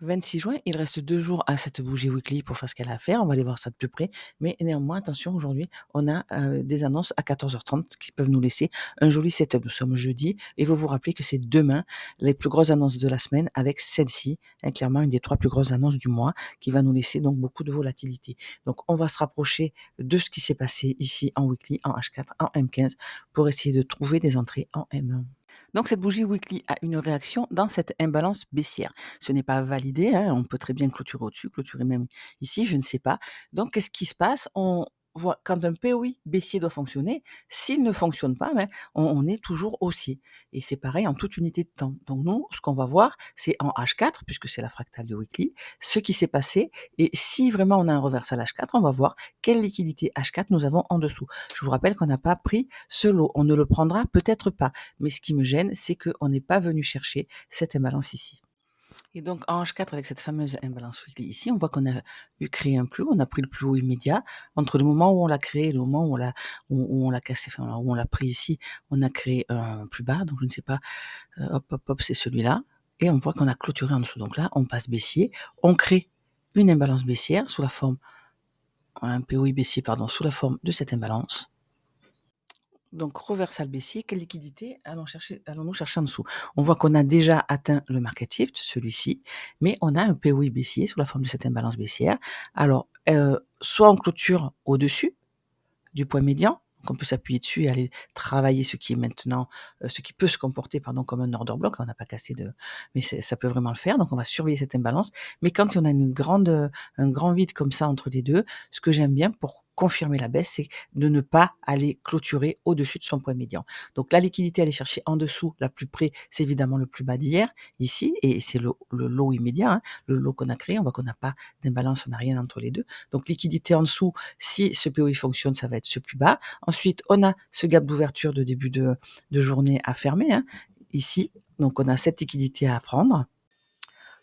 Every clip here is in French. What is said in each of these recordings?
26 juin, il reste 2 jours à cette bougie weekly pour faire ce qu'elle a à faire. On va aller voir ça de plus près. Mais néanmoins, attention, aujourd'hui, on a des annonces à 14h30 qui peuvent nous laisser un joli setup. Nous sommes jeudi et vous vous rappelez que c'est demain les plus grosses annonces de la semaine avec celle-ci, clairement une des 3 plus grosses annonces du mois qui va nous laisser donc beaucoup de volatilité. Donc, on va se rapprocher de ce qui s'est passé ici en weekly, en H4, en M15 pour essayer de trouver des entrées en M1. Donc cette bougie weekly a une réaction dans cette imbalance baissière. Ce n'est pas validé, hein, on peut très bien clôturer au-dessus, clôturer même ici, je ne sais pas. Donc qu'est-ce qui se passe? On voit quand un POI baissier doit fonctionner, s'il ne fonctionne pas, ben, on est toujours haussier. Et c'est pareil en toute unité de temps. Donc nous, ce qu'on va voir, c'est en H4, puisque c'est la fractale de weekly, ce qui s'est passé. Et si vraiment on a un reversal H4, on va voir quelle liquidité H4 nous avons en dessous. Je vous rappelle qu'on n'a pas pris ce lot. On ne le prendra peut-être pas. Mais ce qui me gêne, c'est qu'on n'est pas venu chercher cette imbalance ici. Et donc en H4 avec cette fameuse imbalance weekly ici, on voit qu'on a créé un plus haut, on a pris le plus haut immédiat. Entre le moment où on l'a créé et le moment où on l'a cassé, enfin où on l'a pris ici, on a créé un plus bas. Donc je ne sais pas, hop, hop, hop, c'est celui-là. Et on voit qu'on a clôturé en dessous. Donc là, on passe baissier, on crée une imbalance baissière sous la forme, un POI baissier, pardon, sous la forme de cette imbalance. Donc reversal baissier, quelle liquidité allons-nous chercher en dessous? On voit qu'on a déjà atteint le market shift, celui-ci, mais on a un POI baissier sous la forme de cette imbalance baissière. Alors, soit on clôture au-dessus du point médian, donc on peut s'appuyer dessus et aller travailler ce qui est maintenant, ce qui peut se comporter comme un order block. On n'a pas cassé mais ça peut vraiment le faire. Donc on va surveiller cette imbalance. Mais quand on a un grand vide comme ça entre les deux, ce que j'aime bien pour confirmer la baisse, c'est de ne pas aller clôturer au-dessus de son point médian. Donc la liquidité, aller chercher en dessous, la plus près, c'est évidemment le plus bas d'hier, ici, et c'est le lot immédiat, hein, le lot qu'on a créé. On voit qu'on n'a pas d'imbalance, on n'a rien entre les deux. Donc liquidité en dessous, si ce POI fonctionne, ça va être ce plus bas. Ensuite, on a ce gap d'ouverture de début de journée à fermer, hein, ici. Donc, on a cette liquidité à prendre.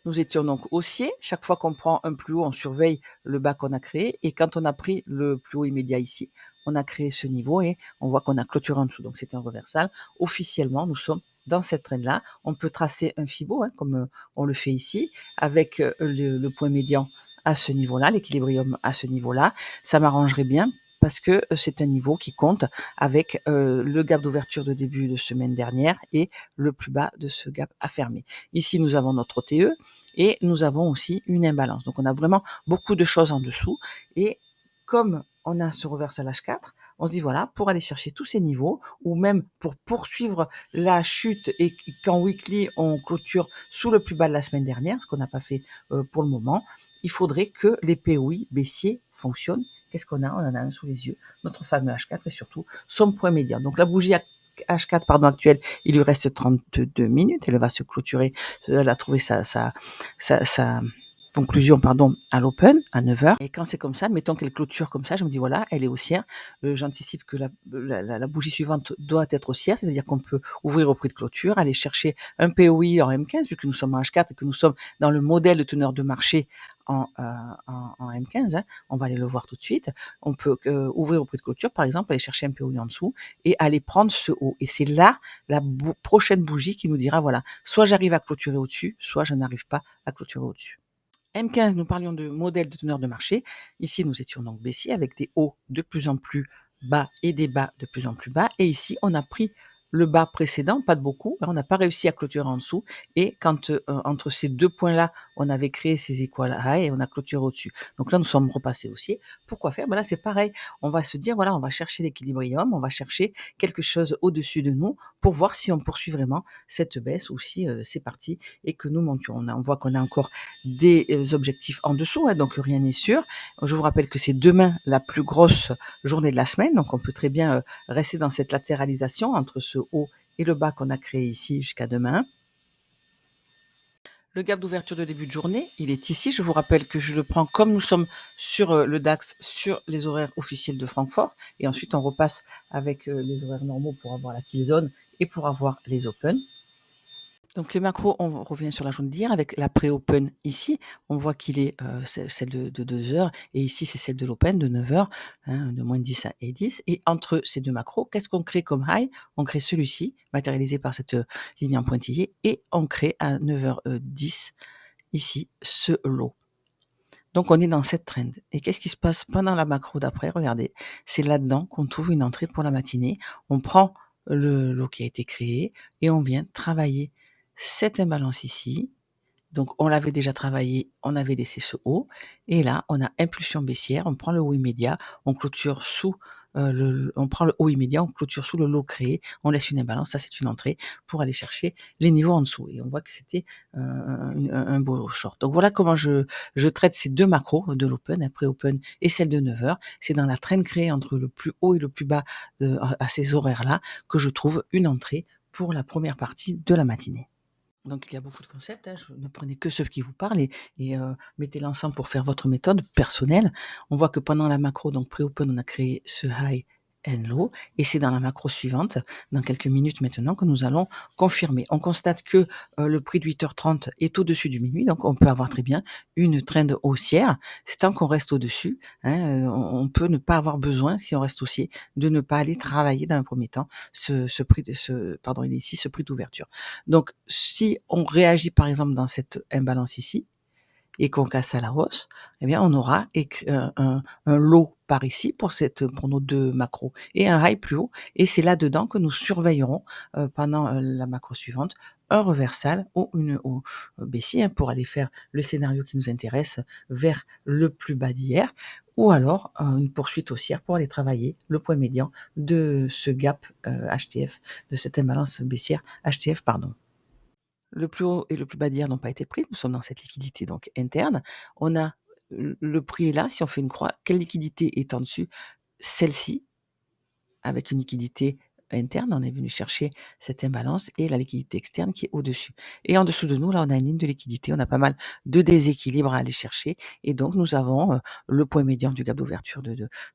Nous étions donc haussiers. Chaque fois qu'on prend un plus haut, on surveille le bas qu'on a créé. Et quand on a pris le plus haut immédiat ici, on a créé ce niveau et on voit qu'on a clôturé en dessous. Donc, c'est un reversal. Officiellement, nous sommes dans cette trend-là. On peut tracer un Fibo, hein, comme on le fait ici, avec le point médian à ce niveau-là, l'équilibrium à ce niveau-là. Ça m'arrangerait bien parce que c'est un niveau qui compte avec le gap d'ouverture de début de semaine dernière et le plus bas de ce gap à fermer. Ici, nous avons notre OTE et nous avons aussi une imbalance. Donc, on a vraiment beaucoup de choses en dessous. Et comme on a ce reversal H4, on se dit voilà, pour aller chercher tous ces niveaux, ou même pour poursuivre la chute et qu'en weekly, on clôture sous le plus bas de la semaine dernière, ce qu'on n'a pas fait pour le moment, il faudrait que les POI baissiers fonctionnent. Qu'est-ce qu'on a? On en a un sous les yeux, notre fameux H4 et surtout son point médian. Donc la bougie H4 actuelle, il lui reste 32 minutes, elle va se clôturer, elle a trouvé sa conclusion à l'open à 9h. Et quand c'est comme ça, admettons qu'elle clôture comme ça, je me dis voilà, elle est haussière. J'anticipe que la bougie suivante doit être haussière, c'est-à-dire qu'on peut ouvrir au prix de clôture, aller chercher un POI en M15, vu que nous sommes en H4 et que nous sommes dans le modèle de teneur de marché en M15, hein, on va aller le voir tout de suite. On peut ouvrir au prix de clôture, par exemple, aller chercher un POI en dessous et aller prendre ce haut. Et c'est là la prochaine bougie qui nous dira voilà, soit j'arrive à clôturer au-dessus, soit je n'arrive pas à clôturer au-dessus. M15, nous parlions de modèle de teneur de marché. Ici, nous étions donc baissiers avec des hauts de plus en plus bas et des bas de plus en plus bas. Et ici, on a pris le bas précédent, pas de beaucoup, on n'a pas réussi à clôturer en dessous. Et quand entre ces deux points-là, on avait créé ces equal high et on a clôturé au-dessus. Donc là, nous sommes repassés haussiers. Pourquoi faire? Là, c'est pareil. On va se dire, voilà, on va chercher l'équilibrium, on va chercher quelque chose au-dessus de nous pour voir si on poursuit vraiment cette baisse ou si c'est parti et que nous montions. On voit qu'on a encore des objectifs en dessous, hein, donc rien n'est sûr. Je vous rappelle que c'est demain la plus grosse journée de la semaine, donc on peut très bien rester dans cette latéralisation entre ce haut et le bas qu'on a créé ici jusqu'à demain. Le gap d'ouverture de début de journée, il est ici. Je vous rappelle que je le prends comme nous sommes sur le DAX, sur les horaires officiels de Francfort. Et ensuite, on repasse avec les horaires normaux pour avoir la kill zone et pour avoir les open. Donc les macros, on revient sur la journée d'hier avec la pré-open ici. On voit qu'il est celle de 2 heures et ici c'est celle de l'open de 9 heures, hein, de moins 10 à et 10. Et entre ces deux macros, qu'est-ce qu'on crée comme high? On crée celui-ci, matérialisé par cette ligne en pointillé, et on crée à 9h10 ici ce lot. Donc on est dans cette trend et qu'est-ce qui se passe pendant la macro d'après? Regardez, c'est là-dedans qu'on trouve une entrée pour la matinée. On prend le lot qui a été créé et on vient travailler cette imbalance ici. Donc on l'avait déjà travaillé, on avait laissé ce haut et là on a impulsion baissière, on prend le haut immédiat, on clôture sous, on prend le haut immédiat, on clôture sous le lot créé, on laisse une imbalance, ça c'est une entrée pour aller chercher les niveaux en dessous et on voit que c'était, un beau short. Donc voilà comment je traite ces 2 macros de l'open, après open et celle de 9 heures. C'est dans la trend créée entre le plus haut et le plus bas, à ces horaires-là que je trouve une entrée pour la première partie de la matinée. Donc il y a beaucoup de concepts, hein, je ne prenez que ceux qui vous parlent et mettez-les ensemble pour faire votre méthode personnelle. On voit que pendant la macro, donc pré-open, on a créé ce high and low et c'est dans la macro suivante, dans quelques minutes maintenant, que nous allons confirmer. On constate que, le prix de 8h30 est au-dessus du minuit, donc on peut avoir très bien une trend haussière. C'est tant qu'on reste au-dessus, hein, on peut ne pas avoir besoin, si on reste haussier, de ne pas aller travailler dans un premier temps ce prix de ce pardon, il est ici, ce prix d'ouverture. Donc, si on réagit par exemple dans cette imbalance ici et qu'on casse à la hausse, eh bien on aura un low par ici pour nos 2 macros et un high plus haut et c'est là-dedans que nous surveillerons, pendant, la macro suivante, un reversal ou une ou baissier, hein, pour aller faire le scénario qui nous intéresse vers le plus bas d'hier ou alors, une poursuite haussière pour aller travailler le point médian de ce gap, HTF, de cette imbalance baissière HTF, pardon. Le plus haut et le plus bas d'hier n'ont pas été pris. Nous sommes dans cette liquidité donc interne. On a le prix est là, si on fait une croix, quelle liquidité est en dessus? Celle-ci, avec une liquidité interne, on est venu chercher cette imbalance et la liquidité externe qui est au-dessus. Et en dessous de nous, là, on a une ligne de liquidité, on a pas mal de déséquilibres à aller chercher et donc nous avons, le point médian du gap d'ouverture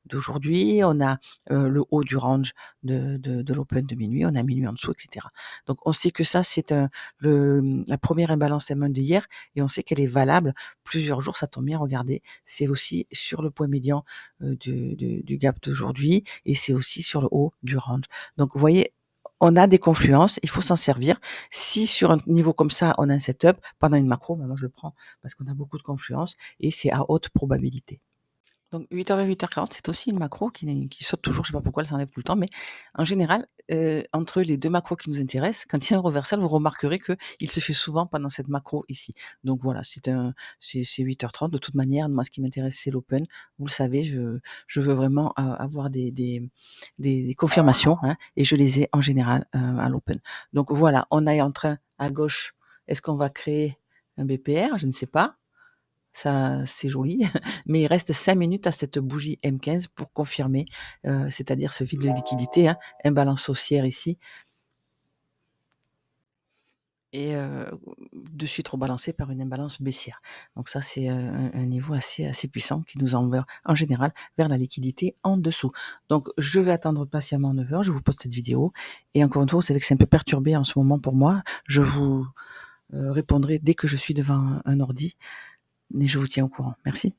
d'aujourd'hui, on a, le haut du range de l'open de minuit, on a minuit en dessous et cetera. Donc on sait que ça, c'est la première imbalance M1 d'hier et on sait qu'elle est valable plusieurs jours. Ça tombe bien, regardez, c'est aussi sur le point médian, du gap d'aujourd'hui et c'est aussi sur le haut du range. Donc vous voyez, on a des confluences, il faut s'en servir. Si sur un niveau comme ça, on a un setup pendant une macro, bah, moi je le prends parce qu'on a beaucoup de confluences et c'est à haute probabilité. Donc 8h et 8h40, c'est aussi une macro qui saute toujours, je sais pas pourquoi elle s'enlève tout le temps, mais en général, entre les 2 macros qui nous intéressent, quand il y a un reversal, vous remarquerez qu'il se fait souvent pendant cette macro ici. Donc voilà, c'est 8h30. De toute manière, moi ce qui m'intéresse, c'est l'open. Vous le savez, je veux vraiment avoir des confirmations, hein, et je les ai en général, à l'open. Donc voilà, on est en train à gauche, est-ce qu'on va créer un BPR? Je ne sais pas. Ça, c'est joli, mais il reste 5 minutes à cette bougie M15 pour confirmer, c'est-à-dire ce vide de liquidité, hein, imbalance haussière ici et de suite rebalancé par une imbalance baissière. Donc ça, c'est, un niveau assez puissant qui nous envoie en général vers la liquidité en dessous. Donc je vais attendre patiemment 9 heures, je vous poste cette vidéo et encore une fois, vous savez que c'est un peu perturbé en ce moment pour moi. Je vous, répondrai dès que je suis devant un ordi, mais je vous tiens au courant. Merci.